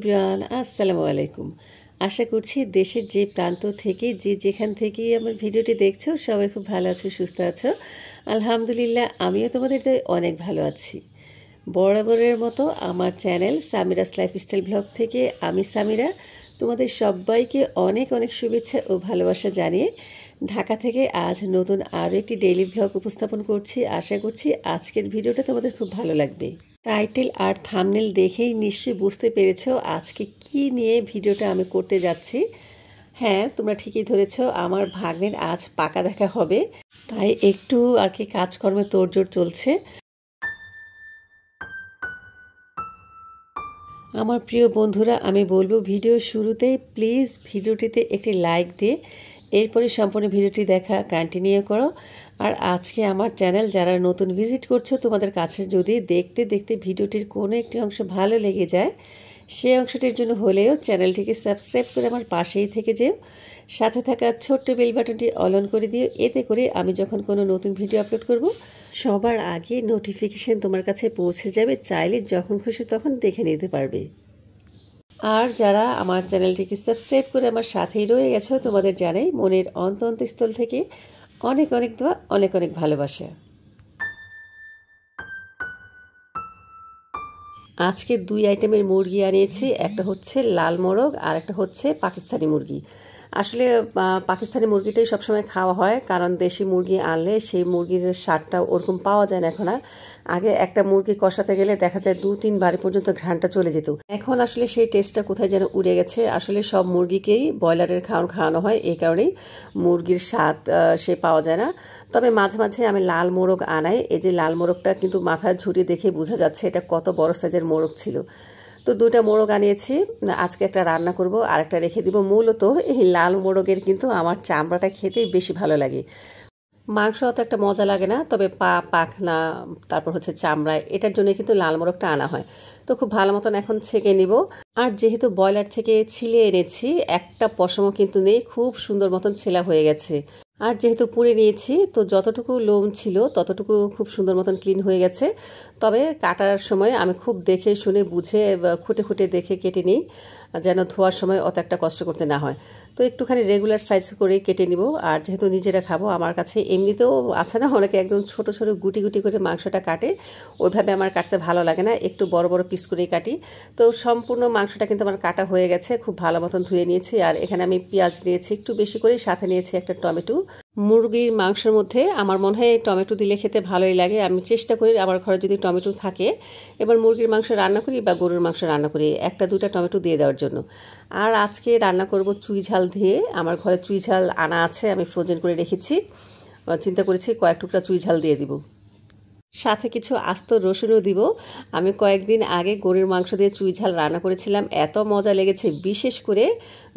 Everyone, আসসালামু আলাইকুম। আশা করছি দেশের যে প্রান্ত থেকে যে যেখান থেকেই আমার ভিডিওটি দেখছো সবাই খুব ভালো আছো, সুস্থ আছো। আলহামদুলিল্লাহ, আমিও তোমাদের দয়ায় অনেক ভালো আছি। বরাবরের মতো আমার চ্যানেল সামিরাস লাইফস্টাইল ব্লগ থেকে আমি সামিরা তোমাদের সবাইকে অনেক অনেক শুভেচ্ছা ও ভালোবাসা জানিয়ে ঢাকা থেকে আজ নতুন আরও একটি ডেইলি ব্লগ উপস্থাপন করছি। আশা করছি আজকের ভিডিওটা তোমাদের খুব ভালো লাগবে। টাইটেল আর থাম্বনেল দেখেই নিশ্চয়ই বুঝতে পেরেছো আজকে কি নিয়ে ভিডিওটা আমি করতে যাচ্ছি। হ্যাঁ, তোমরা ঠিকই ধরেছো, আমার ভাগ্নের আজ পাকা দেখা হবে, তাই একটু আর কি কাজকর্মে তোড়জোড় চলছে। আমার প্রিয় বন্ধুরা, আমি বলবো ভিডিও শুরুতেই প্লিজ ভিডিওটিতে একটি লাইক দিয়ে এরপরে সম্পূর্ণ ভিডিওটি দেখা কন্টিনিউ করো। আর আজকে আমার চ্যানেল যারা নতুন ভিজিট করছো, তোমাদের কাছে যদি দেখতে দেখতে ভিডিওটির কোনো একটি অংশ ভালো লেগে যায়, সেই অংশটির জন্য হলেও চ্যানেলটিকে সাবস্ক্রাইব করে আমার পাশেই থেকে যেও। সাথে থাকা ছোট্ট বেল বাটনটি অল অন করে দিও, এতে করে আমি যখন কোনো নতুন ভিডিও আপলোড করব সবার আগে নোটিফিকেশন তোমার কাছে পৌঁছে যাবে, চাইলে যখন খুশি তখন দেখে নিতে পারবে। আর যারা আমার চ্যানেলটিকে সাবস্ক্রাইব করে আমার সাথেই রয়ে গেছো, তোমাদের জানাই মনের অন্তঃস্থল থেকে অনেক অনেক দোয়া, অনেক অনেক ভালোবাসা। আজকে দুই আইটেমের মুরগি আনিয়েছি, একটা হচ্ছে লাল মোরগ আর একটা হচ্ছে পাকিস্তানি মুরগি। আসলে পাকিস্তানি মুরগিটাই সবসময় খাওয়া হয়, কারণ দেশি মুরগি আনলে সেই মুরগির স্বাদটা ওরকম পাওয়া যায় না এখন আর। আগে একটা মুরগি কষাতে গেলে দেখা যায় 2-3 বাড়ি পর্যন্ত ঘ্রাণটা চলে যেত, এখন আসলে সেই টেস্টটা কোথায় যেন উড়ে গেছে। আসলে সব মুরগিকেই ব্রয়লারের খাওয়ানো হয়, এই কারণেই মুরগির স্বাদ সে পাওয়া যায় না। তবে মাঝে মাঝে আমি লাল মোরগ আনাই। এই যে লাল মোরগটা কিন্তু মাথার ঝুঁটি দেখে বোঝা যাচ্ছে এটা কত বড় সাইজের মোরগ ছিল। তো দুইটা মোরগ আনিয়েছি, আজকে একটা রান্না করব আর একটা রেখে দিব। মূলত এই লাল মোরগের কিন্তু আমার চামড়াটা খেতেই বেশি ভালো লাগে, মাংস অত একটা মজা লাগে না, তবে পা, পাখনা, তারপর হচ্ছে চামড়া, এটার জন্য কিন্তু লাল মোরগটা আনা হয়। তো খুব ভালো মতন এখন ছেঁকে নিব। আর যেহেতু ব্রয়লার থেকে ছিলে এনেছি, একটা পশমও কিন্তু নেই, খুব সুন্দর মতন ছেলা হয়ে গেছে। আর যেহেতু পুড়ে নিয়েছি, তো যতটুকু লোম ছিল ততটুকু খুব সুন্দর মতন ক্লিন হয়ে গেছে। তবে কাটার সময় আমি খুব দেখে শুনে বুঝে খুঁটে খুঁটে দেখে কেটে নিই, যেন ধোয়ার সময় অত একটা কষ্ট করতে না হয়। তো একটুখানি রেগুলার সাইজ করে কেটে নিব। আর যেহেতু নিজেরা খাবো, আমার কাছে এমনিতেও আছে না অনেকে একদম ছোট ছোট গুটি গুটি করে মাংসটা কাটে, ওইভাবে আমার কাটতে ভালো লাগে না, একটু বড় বড় পিস করেই কাটি। তো সম্পূর্ণ মাংসটা কিন্তু আমার কাটা হয়ে গেছে, খুব ভালো মতন ধুয়ে নিয়েছি। আর এখানে আমি পেঁয়াজ নিয়েছি একটু বেশি করে, সাথে নিয়েছি একটা টমেটো। মুরগির মাংসের মধ্যে আমার মনে হয় টমেটো দিলে খেতে ভালোই লাগে, আমি চেষ্টা করি আমার ঘরে যদি টমেটো থাকে, এবার মুরগির মাংস রান্না করি বা গরুর মাংস রান্না করি, 1-2টা টমেটো দিয়ে দেওয়ার জন্য। আর আজকে রান্না করব চুই ঝাল দিয়ে। আমার ঘরে চুই ঝাল আনা আছে, আমি ফ্রোজেন করে রেখেছি। চিন্তা করেছি কয়েক টুকরা চুই ঝাল দিয়ে দিব, সাথে কিছু আস্ত রসুনও দিব। আমি কয়েকদিন আগে গরুর মাংস দিয়ে চুই ঝাল রান্না করেছিলাম, এত মজা লেগেছে, বিশেষ করে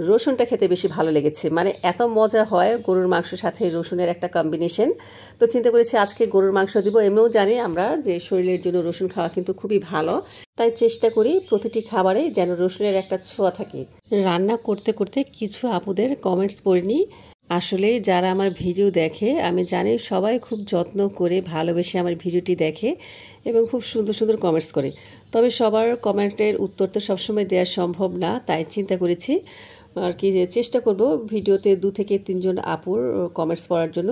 রসুনটা খেতে বেশি ভালো লেগেছে, মানে এত মজা হয় গরুর মাংসের সাথে রসুনের একটা কম্বিনেশন। তো চিন্তা করেছি আজকে গরুর মাংস দিব। এমনিও জানি আমরা যে শরীরের জন্য রসুন খাওয়া কিন্তু খুবই ভালো, তাই চেষ্টা করি প্রতিটি খাবারে যেন রসুনের একটা ছোঁয়া থাকে। রান্না করতে করতে কিছু আপুদের কমেন্টস পড়িনি। আসলে যারা আমার ভিডিও দেখে, আমি জানি সবাই খুব যত্ন করে ভালোবেসে আমার ভিডিওটি দেখে এবং খুব সুন্দর সুন্দর কমেন্টস করে। তবে সবার কমেন্টের উত্তর তো সবসময় দেওয়া সম্ভব না, তাই চিন্তা করেছি আর কি যে চেষ্টা করব ভিডিওতে 2 থেকে 3 জন আপুর কমেন্টস পড়ার জন্য।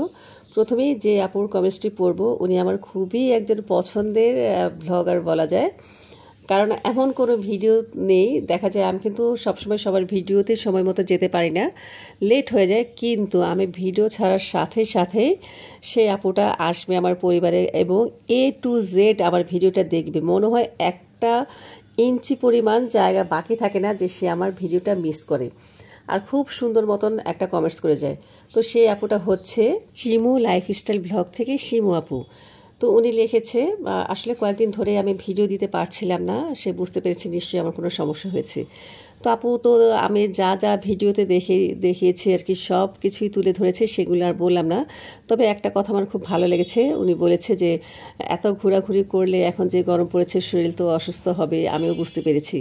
প্রথমেই যে আপুর কমেন্টসটি পড়ব, উনি আমার খুবই একজন পছন্দের ব্লগার বলা যায়, কারণ এমন কোনো ভিডিও নেই, দেখা যায় আমি কিন্তু সবসময় সবার ভিডিওতে সময় মতো যেতে পারি না, লেট হয়ে যায়, কিন্তু আমি ভিডিও ছাড়ার সাথে সাথে সেই আপুটা আসবে আমার পরিবারে এবং A to Z আমার ভিডিওটা দেখবে। মনে হয় একটা ইঞ্চি পরিমাণ জায়গা বাকি থাকে না যে সে আমার ভিডিওটা মিস করে, আর খুব সুন্দর মতন একটা কমেন্টস করে যায়। তো সেই আপুটা হচ্ছে শিমু লাইফস্টাইল ব্লগ থেকে শিমু আপু। তো উনি লিখেছে, আসলে কয়েকদিন ধরে আমি ভিডিও দিতে পারছিলাম না, সে বুঝতে পেরেছে নিশ্চয়ই আমার কোনো সমস্যা হয়েছে। তো আপু তো আমি যা যা ভিডিওতে দেখিয়েছি আর কি সব কিছুই তুলে ধরেছে, সেগুলো আর বললাম না। তবে একটা কথা আমার খুব ভালো লেগেছে, উনি বলেছে যে এত ঘোরাঘুরি করলে এখন যে গরম পড়েছে শরীর তো অসুস্থ হবে, আমিও বুঝতে পেরেছি।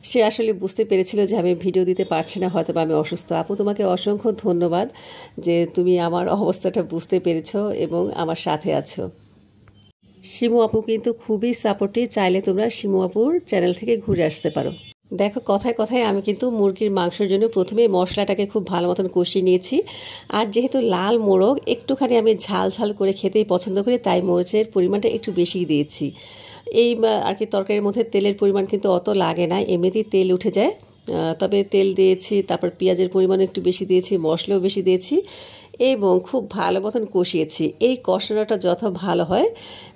সে আসলে বুঝতে পেরেছিল যে আমি ভিডিও দিতে পারছি না, হয়তো বা আমি অসুস্থ। আপু তোমাকে অসংখ্য ধন্যবাদ যে তুমি আমার অবস্থাটা বুঝতে পেরেছো এবং আমার সাথে আছো। শিমু আপু কিন্তু খুবই সাপোর্টিভ, চাইলে তোমরা শিমু আপুর চ্যানেল থেকে ঘুরে আসতে পারো। দেখো কথায় কথায় আমি কিন্তু মুরগির মাংসের জন্য প্রথমে মশলাটাকে খুব ভালো মতন কষিয়ে নিয়েছি। আর যেহেতু লাল মোরগ একটুখানি আমি ঝাল ঝাল করে খেতেই পছন্দ করি, তাই মরিচের পরিমাণটা একটু বেশিই দিয়েছি। এই আর কি তরকারির মধ্যে তেলের পরিমাণ কিন্তু অত লাগে না, এমনিতেই তেল উঠে যায়। তবে তেল দিয়েছি, তারপর পেঁয়াজের পরিমাণ একটু বেশি দিয়েছি, মশলাও বেশি দিয়েছি এবং খুব ভালো মতন কষিয়েছি। এই কষানোটা যত ভালো হয়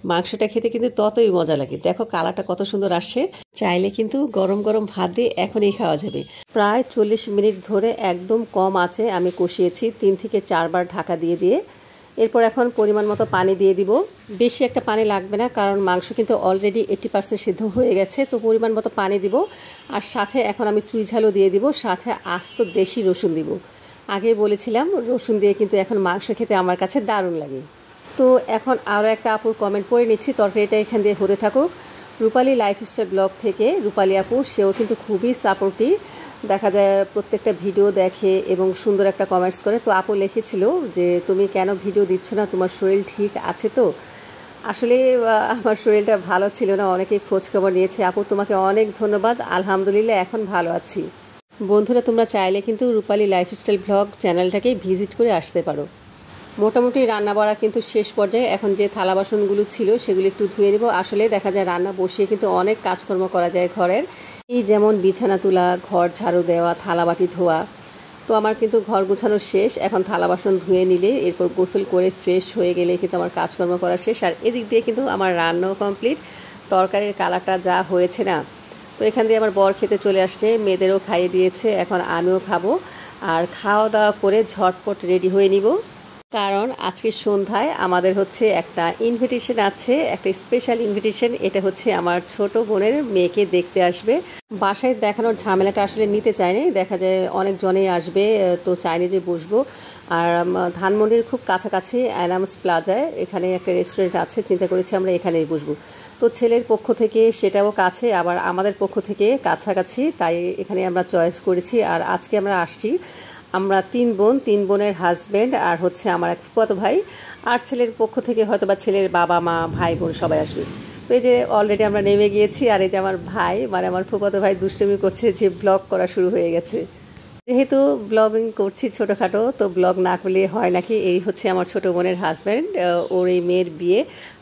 মাংসটা খেতে কিন্তু ততই মজা লাগে। দেখো কালারটা কত সুন্দর আসছে। চাইলে কিন্তু গরম গরম ভাত দিয়ে এখনই খাওয়া যাবে। প্রায় 40 মিনিট ধরে একদম কম আঁচে আমি কষিয়েছি, 3 থেকে 4 বার ঢাকা দিয়ে দিয়ে। এরপর এখন পরিমাণ মতো পানি দিয়ে দিব। বেশি একটা পানি লাগবে না, কারণ মাংস কিন্তু অলরেডি 80% সিদ্ধ হয়ে গেছে, তো পরিমাণ মতো পানি দিব। আর সাথে এখন আমি চুই ঝালও দিয়ে দিব, সাথে আস্ত দেশি রসুন দিব। আগে বলেছিলাম রসুন দিয়ে কিন্তু এখন মাংস খেতে আমার কাছে দারুণ লাগে। তো এখন আরও একটা আপুর কমেন্ট পড়ে নিচ্ছি, তরকারিটা এখান দিয়ে হতে থাকুক। রূপালী লাইফস্টাইল ব্লগ থেকে রূপালী আপু, সেও কিন্তু খুবই সাপোর্টিভ, দেখা যায় প্রত্যেকটা ভিডিও দেখে এবং সুন্দর একটা কমেন্টস করে। তো আপু লিখেছিল যে তুমি কেন ভিডিও দিচ্ছ না, তোমার শরীর ঠিক আছে তো? আসলে আমার শরীরটা ভালো ছিল না, অনেকেই খোঁজখবর নিয়েছে। আপু তোমাকে অনেক ধন্যবাদ, আলহামদুলিল্লাহ এখন ভালো আছি। বন্ধুরা তোমরা চাইলে কিন্তু রূপালী লাইফস্টাইল ব্লগ চ্যানেলটাকে ভিজিট করে আসতে পারো। মোটামুটি রান্না বাড়া কিন্তু শেষ পর্যায়ে। এখন যে থালা বাসনগুলো ছিল সেগুলো একটু ধুয়ে নেব। আসলে দেখা যায় রান্না বসিয়ে কিন্তু অনেক কাজকর্ম করা যায় ঘরের, এই যেমন বিছানা তোলা, ঘর ঝাড়ু দেওয়া, থালা বাটি ধোয়া। তো আমার কিন্তু ঘর গোছানো শেষ, এখন থালা বাসন ধুয়ে নিলে এরপর গোসল করে ফ্রেশ হয়ে গেলে কিন্তু আমার কাজকর্ম করা শেষ। আর এদিক দিয়ে কিন্তু আমার রান্নাও কমপ্লিট। তরকারির কালারটা যা হয়েছে না, তো এখান দিয়ে আমার বর খেতে চলে আসছে, মেয়েদেরও খাইয়ে দিয়েছে, এখন আমিও খাবো। আর খাওয়া দাওয়া করে ঝটপট রেডি হয়ে নিব, কারণ আজকে সন্ধ্যায় আমাদের হচ্ছে একটা ইনভিটেশন আছে, একটা স্পেশাল ইনভিটেশন। এটা হচ্ছে আমার ছোট বোনের মেয়েকে দেখতে আসবে। বাসায় দেখানোর ঝামেলাটা আসলে নিতে চাইনি, দেখা যায় অনেকজনেই আসবে, তো চাইনি যে বসবো। আর ধানমন্ডির খুব কাছাকাছি অ্যানামস প্লাজায় এখানে একটা রেস্টুরেন্ট আছে, চিন্তা করেছি আমরা এখানেই বসবো। তো ছেলের পক্ষ থেকে সেটাও কাছে, আবার আমাদের পক্ষ থেকে কাছাকাছি, তাই এখানে আমরা চয়েস করেছি। আর আজকে আমরা আসছি, আমরা 3 বোন, 3 বোনের হাজব্যান্ড আর হচ্ছে আমার এক ফুফাতো ভাই, আর ছেলের পক্ষ থেকে হয়তো বা ছেলের বাবা মা ভাই বোন সবাই আসবে। তো এই যে অলরেডি আমরা নেমে গিয়েছি। আর এই যে আমার ভাই মানে আমার ফুফাতো ভাই দুষ্টুমি করছে যে ব্লগ করা শুরু হয়ে গেছে। যেহেতু ব্লগিং করছি ছোটোখাটো, তো ব্লগ না করলে হয় নাকি। এই হচ্ছে আমার ছোটো বোনের হাজব্যান্ড, ওর এই মেয়ের বিয়ে।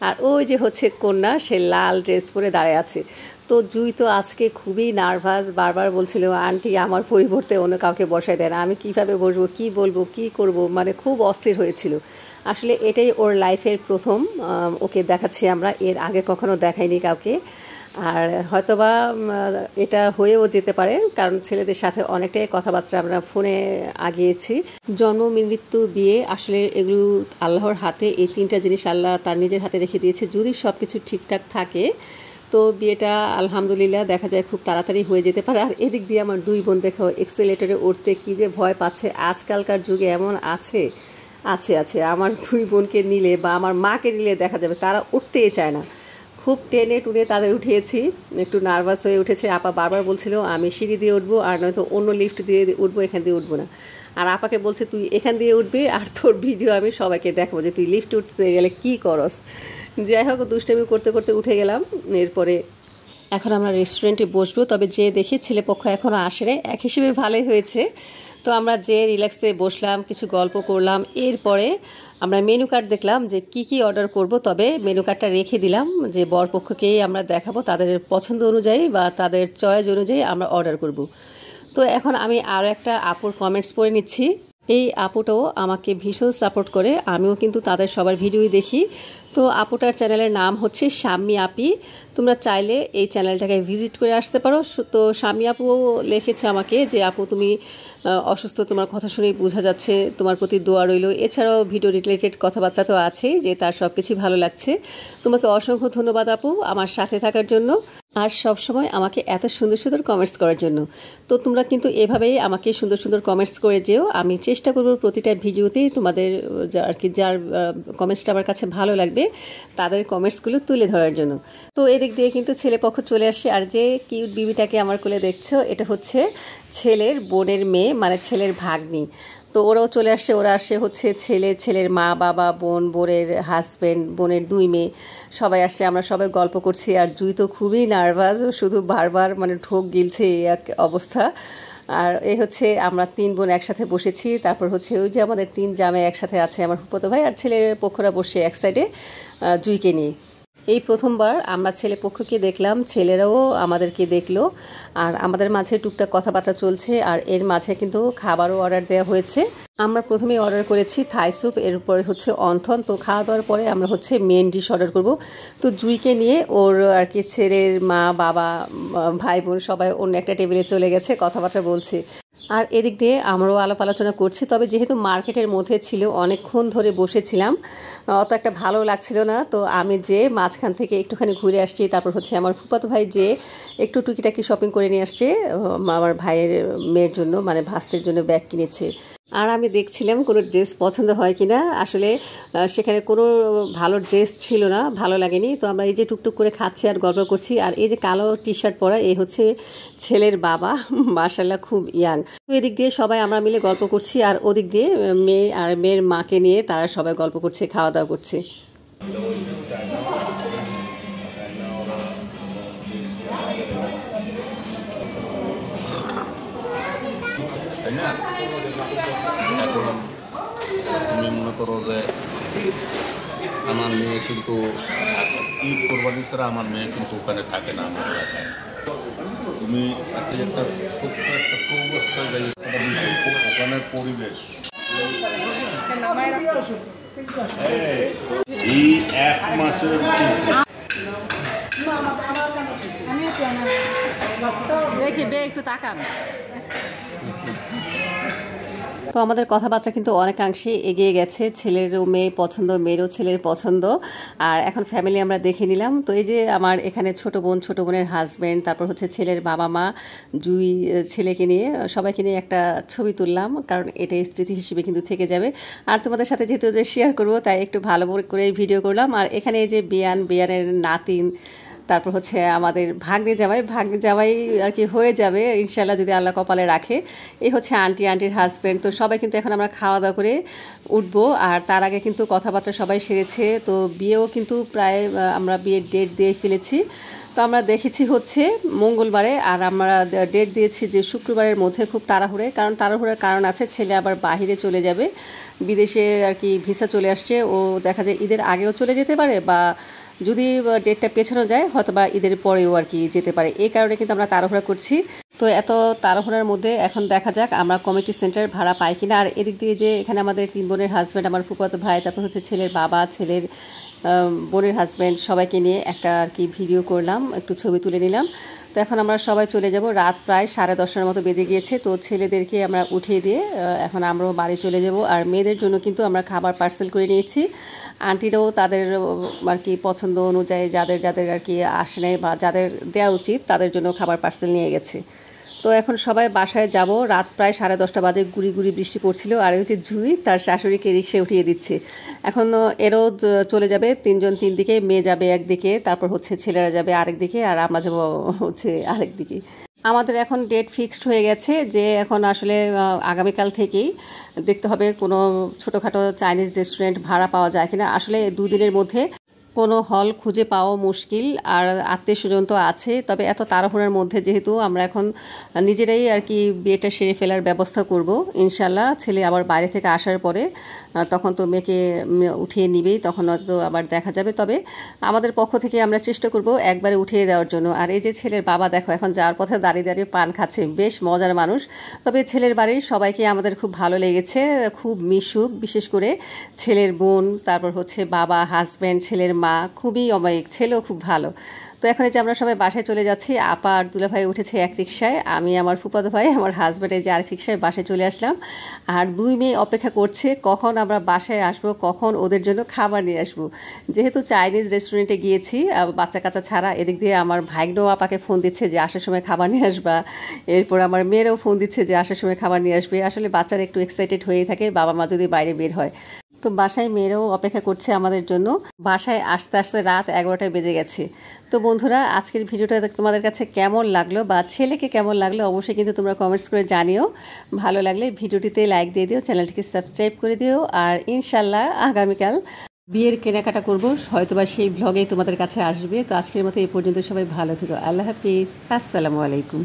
আর ওই যে হচ্ছে কন্যা, সে লাল ড্রেস পরে দাঁড়িয়ে আছে। তো জুই তো আজকে খুবই নার্ভাস, বারবার বলছিল আন্টি আমার পরিবর্তে অন্য কাউকে বসায় দেয় না, আমি কীভাবে বসবো, কী বলবো, কী করব, মানে খুব অস্থির হয়েছিল। আসলে এটাই ওর লাইফের প্রথম, ওকে দেখাচ্ছি আমরা, এর আগে কখনো দেখাইনি কাউকে। আর হয়তোবা এটা হয়েও যেতে পারে, কারণ ছেলেদের সাথে অনেকটাই কথাবার্তা আমরা ফোনে আগিয়েছি। জন্ম, মৃত্যু, বিয়ে, আসলে এগুলো আল্লাহর হাতে। এই 3টা জিনিস আল্লাহ তার নিজের হাতে রেখে দিয়েছে। যদি সব কিছু ঠিকঠাক থাকে তো বিয়েটা আলহামদুলিল্লাহ দেখা যায় খুব তাড়াতাড়ি হয়ে যেতে পারে। আর এদিক দিয়ে আমার 2 বোন দেখো এক্সেলেটরে উঠতে কী যে ভয় পাচ্ছে। আজকালকার যুগে এমন আছে আছে আছে আমার 2 বোনকে নিলে বা আমার মাকে নিলে দেখা যাবে তারা উঠতেই চায় না, খুব টেনে টুনে তাদের উঠিয়েছি। একটু নার্ভাস হয়ে উঠেছে। আপা বারবার বলছিল আমি সিঁড়ি দিয়ে উঠবো, আর নয়তো অন্য লিফট দিয়ে উঠবো, এখান দিয়ে উঠবো না। আর আপাকে বলছে তুই এখান দিয়ে উঠবি, আর তোর ভিডিও আমি সবাইকে দেখাবো যে তুই লিফট উঠতে গেলে কী করস। যাই হোক দুষ্টামি করতে করতে উঠে গেলাম। এরপরে এখন আমরা রেস্টুরেন্টে বসবো, তবে যে দেখি ছেলেপক্ষ এখনও আসে নাই, এক হিসেবে ভালোই হয়েছে। তো আমরা যে রিল্যাক্সে বসলাম, কিছু গল্প করলাম। এরপরে আমরা মেনু কার্ড দেখলাম যে কি কি অর্ডার করব, তবে মেনু কার্ডটা রেখে দিলাম যে বরপক্ষকেই আমরা দেখাবো, তাদের পছন্দ অনুযায়ী বা তাদের চয়েস অনুযায়ী আমরা অর্ডার করব। তো এখন আমি আরও একটা আপুর কমেন্টস পড়ে নিচ্ছি। এই আপুটাও আমাকে ভীষণ সাপোর্ট করে, আমিও কিন্তু তাদের সবার ভিডিওই দেখি। তো আপুটার চ্যানেলের নাম হচ্ছে শাম্মী আপি, তোমরা চাইলে এই চ্যানেলটাকে ভিজিট করে আসতে পারো। তো শাম্মী আপু লিখেছে আমাকে যে আপু তুমি অসুস্থ, তোমার কথা শুনেই বোঝা যাচ্ছে, তোমার প্রতি দোয়া রইল। এছাড়াও ভিডিও রিলেটেড কথাবার্তা তো আছেই, যে তার সব কিছুই ভালো লাগছে। তোমাকে অসংখ্য ধন্যবাদ আপু আমার সাথে থাকার জন্য, আর সব সময় আমাকে এত সুন্দর সুন্দর কমেন্টস করার জন্য। তো তোমরা কিন্তু এভাবেই আমাকে সুন্দর সুন্দর কমেন্টস করে যেও। আমি চেষ্টা করব প্রতিটা ভিডিওতেই তোমাদের আর কি যার কমেন্টসটা আমার কাছে ভালো লাগবে তাদের কমেন্টসগুলো তুলে ধরার জন্য। তো এদিক দিয়ে কিন্তু ছেলে পক্ষ চলে আসছে। আর যে কিউট বিবিটাকে আমার কোলে দেখছো, এটা হচ্ছে ছেলের বোনের মেয়ে, মানে ছেলের ভাগ্নি। তো ওরাও চলে আসছে। ওরা আসছে হচ্ছে ছেলের মা বাবা বোন বোনের হাজব্যান্ড বোনের 2 মেয়ে সবাই আসছে। আমরা সবাই গল্প করছি আর জুই তো খুবই নার্ভাস, শুধু বারবার মানে ঢোক গিলছে এই এক অবস্থা। আর এই হচ্ছে আমরা 3 বোন একসাথে বসেছি। তারপর হচ্ছে ওই যে আমাদের 3 জামাই একসাথে আছে, আমার ফুফাতো ভাই আর ছেলের পক্ষরা বসে এক সাইডে জুইকে নিয়ে। এই প্রথমবার আমরা ছেলে পক্ষকে দেখলাম, ছেলেরাও আমাদেরকে দেখলো। আর আমাদের মাঝে টুকটাক কথাবার্তা চলছে আর এর মাঝে কিন্তু খাবারও অর্ডার দেওয়া হয়েছে। আমরা প্রথমেই অর্ডার করেছি থাই স্যুপ, এরপরে হচ্ছে অন্থন। তো খাওয়া দাওয়ার পরে আমরা হচ্ছে মেন ডিশ অর্ডার করব। তো জুইকে নিয়ে ওর আর কি ছেলের মা বাবা ভাই বোন সবাই অন্য একটা টেবিলে চলে গেছে, কথাবার্তা বলছে। আর এদিক দিয়ে আমরাও আলাপ আলোচনা করছি। তবে যেহেতু মার্কেটের মধ্যে ছিল, অনেকক্ষণ ধরে বসেছিলাম, অত একটা ভালো লাগছিল না। তো আমি যে মাঝখান থেকে একটুখানি ঘুরে আসছি। তারপর হচ্ছে আমার ফুফাতো ভাই যে একটু টুকিটাকি শপিং করে নিয়ে আসছে আমার ভাইয়ের মেয়ের জন্য, মানে ভাস্তের জন্য ব্যাগ কিনেছে। আর আমি দেখছিলাম কোনো ড্রেস পছন্দ হয় কিনা। আসলে সেখানে কোনো ভালো ড্রেস ছিল না, ভালো লাগেনি। তো আমরা এই যে টুকটুক করে খাচ্ছি আর গল্প করছি। আর এই যে কালো টি শার্ট পরা এই হচ্ছে ছেলের বাবা, মাশাআল্লাহ খুব ইয়াং। তো এদিক দিয়ে সবাই আমরা মিলে গল্প করছি আর ওদিক দিয়ে মেয়ে আর মেয়ের মাকে নিয়ে তারা সবাই গল্প করছে, খাওয়া দাওয়া করছে। এখন তুমি মনে করো যে আমার মেয়ে কিন্তু ঈদ কোরবানি ছাড়া আমার মেয়ে কিন্তু ওখানে থাকে না আমার এলাকায়। তুমি একটা ছোট্ট একটা চৌবস্তায় যাই, ওখানের পরিবেশ এই 1 মাসের দেখি বে একটু তাকান। তো আমাদের কথাবার্তা কিন্তু অনেকাংশে এগিয়ে গেছে। ছেলেরও মেয়ে পছন্দ, মেয়েরও ছেলের পছন্দ। আর এখন ফ্যামিলি আমরা দেখে নিলাম। তো এই যে আমার এখানে ছোট বোনের হাজব্যান্ড, তারপর হচ্ছে ছেলের বাবা মা, জুই ছেলেকে নিয়ে সবাইকে নিয়ে একটা ছবি তুললাম, কারণ এটাই স্মৃতি হিসেবে কিন্তু থেকে যাবে। আর তোমাদের সাথে যেহেতু যে শেয়ার করবো তাই একটু ভালো করে ভিডিও করলাম। আর এখানে এই যে বিয়ানের নাতিন, তারপর হচ্ছে আমাদের ভাগ্নে জামাই আর কি হয়ে যাবে ইনশাল্লাহ যদি আল্লাহ কপালে রাখে। এই হচ্ছে আন্টির হাজব্যান্ড। তো সবাই কিন্তু এখন আমরা খাওয়া দাওয়া করে উঠবো। আর তার আগে কিন্তু কথাবার্তা সবাই সেরেছে। তো বিয়েও কিন্তু প্রায় আমরা বিয়ের ডেট দিয়ে ফেলেছি। তো আমরা দেখেছি হচ্ছে মঙ্গলবারে, আর আমরা ডেট দিয়েছি যে শুক্রবারের মধ্যে। খুব তাড়াহুড়ে, কারণ তাড়াহুড়ার কারণ আছে, ছেলে আবার বাহিরে চলে যাবে, বিদেশে আর কি ভিসা চলে আসছে। ও দেখা যায় ঈদের আগেও চলে যেতে পারে, বা যদি ডেটটা পেছানো যায় হয়তো বা ঈদের পরেও আর কি যেতে পারে। এই কারণে কিন্তু আমরা তাড়াহুড়া করছি। তো এত তাড়াহুড়ার মধ্যে এখন দেখা যাক আমরা কমিউনিটি সেন্টার ভাড়া পাই কিনা। আর এদিক দিয়ে যে এখানে আমাদের 3 বোনের হাজব্যান্ড, আমার ফুফাতো ভাই, তারপর হচ্ছে ছেলের বাবা, ছেলের বোনের হাজব্যান্ড সবাইকে নিয়ে একটা আর কি ভিডিও করলাম, একটু ছবি তুলে নিলাম। তো এখন আমরা সবাই চলে যাব। রাত প্রায় 10:30টার মতো বেজে গিয়েছে। তো ছেলেদেরকে আমরা উঠিয়ে দিয়ে এখন আমরাও বাড়ি চলে যাব। আর মেয়েদের জন্য কিন্তু আমরা খাবার পার্সেল করে নিয়েছি। আন্টিরাও তাদের আর কি পছন্দ অনুযায়ী যাদের আর কি আসে নাই বা যাদের দেওয়া উচিত তাদের জন্য খাবার পার্সেল নিয়ে গেছে। তো এখন সবাই বাসায় যাব। রাত প্রায় 10:30 বাজে, গুড়ি বৃষ্টি পড়ছিল। আর হচ্ছে জুই তার শাশুড়িকে রিক্সায় উঠিয়ে দিচ্ছে। এখন এরও চলে যাবে, 3 জন 3 দিকে, মেয়ে যাবে একদিকে, তারপর হচ্ছে ছেলেরা যাবে আরেক দিকে, আর আমরা যাবো হচ্ছে আরেক দিকে। আমাদের এখন ডেট ফিক্সড হয়ে গেছে যে এখন আসলে আগামীকাল থেকেই দেখতে হবে কোনো ছোটোখাটো চাইনিজ রেস্টুরেন্ট ভাড়া পাওয়া যায় কিনা। আসলে 2 দিনের মধ্যে কোনো হল খুঁজে পাওয়া মুশকিল। আর আত্মীয় স্বজন তো আছে, তবে এত তাড়াহুড়ার মধ্যে যেহেতু আমরা এখন নিজেরাই আর কি বিয়েটা সেরে ফেলার ব্যবস্থা করব ইনশাল্লাহ। ছেলে আবার বাইরে থেকে আসার পরে তখন তো মেয়েকে উঠিয়ে নিবেই, তখন হয়তো আবার দেখা যাবে। তবে আমাদের পক্ষ থেকে আমরা চেষ্টা করব একবারে উঠিয়ে দেওয়ার জন্য। আর এই যে ছেলের বাবা দেখো এখন যাওয়ার পথে দাঁড়িয়ে পান খাচ্ছে, বেশ মজার মানুষ। তবে ছেলের বাড়ির সবাইকে আমাদের খুব ভালো লেগেছে, খুব মিশুক, বিশেষ করে ছেলের বোন, তারপর হচ্ছে বাবা, হাজব্যান্ড, ছেলের মা খুবই অমায়িক, ছেলেও খুব ভালো। তো এখন এই যে আমরা সবাই বাসায় চলে যাচ্ছি। আপা আর দুলাভাই উঠেছে এক রিক্সায়, আমি, আমার ফুফাতো ভাই, আমার হাজব্যান্ড এই যে আরেক রিক্সায় বাসায় চলে আসলাম। আর 2 মেয়ে অপেক্ষা করছে কখন আমরা বাসায় আসবো, কখন ওদের জন্য খাবার নিয়ে আসবো। যেহেতু চাইনিজ রেস্টুরেন্টে গিয়েছি বাচ্চা কাচ্চা ছাড়া, এদিক দিয়ে আমার ভাগ্নেও আপাকে ফোন দিচ্ছে যে আসার সময় খাবার নিয়ে আসবা। এরপর আমার মেয়েরাও ফোন দিচ্ছে যে আসার সময় খাবার নিয়ে আসবে। আসলে বাচ্চারা একটু এক্সাইটেড হয়েই থাকে বাবা মা যদি বাইরে বের হয়। তো বাসায় মেয়েরাও অপেক্ষা করছে আমাদের জন্য। বাসায় আসতে আসতে রাত 11টায় বেজে গেছে। তো বন্ধুরা, আজকের ভিডিওটা তোমাদের কাছে কেমন লাগলো বা ছেলেকে কেমন লাগলো অবশ্যই কিন্তু তোমরা কমেন্টস করে জানিও। ভালো লাগলে ভিডিওটিতে লাইক দিয়ে দিও, চ্যানেলটিকে সাবস্ক্রাইব করে দিও। আর ইনশাল্লাহ আগামীকাল বিয়ের কেনাকাটা করবো, হয়তোবা সেই ব্লগেই তোমাদের কাছে আসবে। তো আজকের মতো এই পর্যন্ত, সবাই ভালো থেকো। আল্লাহ হাফিজ, আসসালামু আলাইকুম।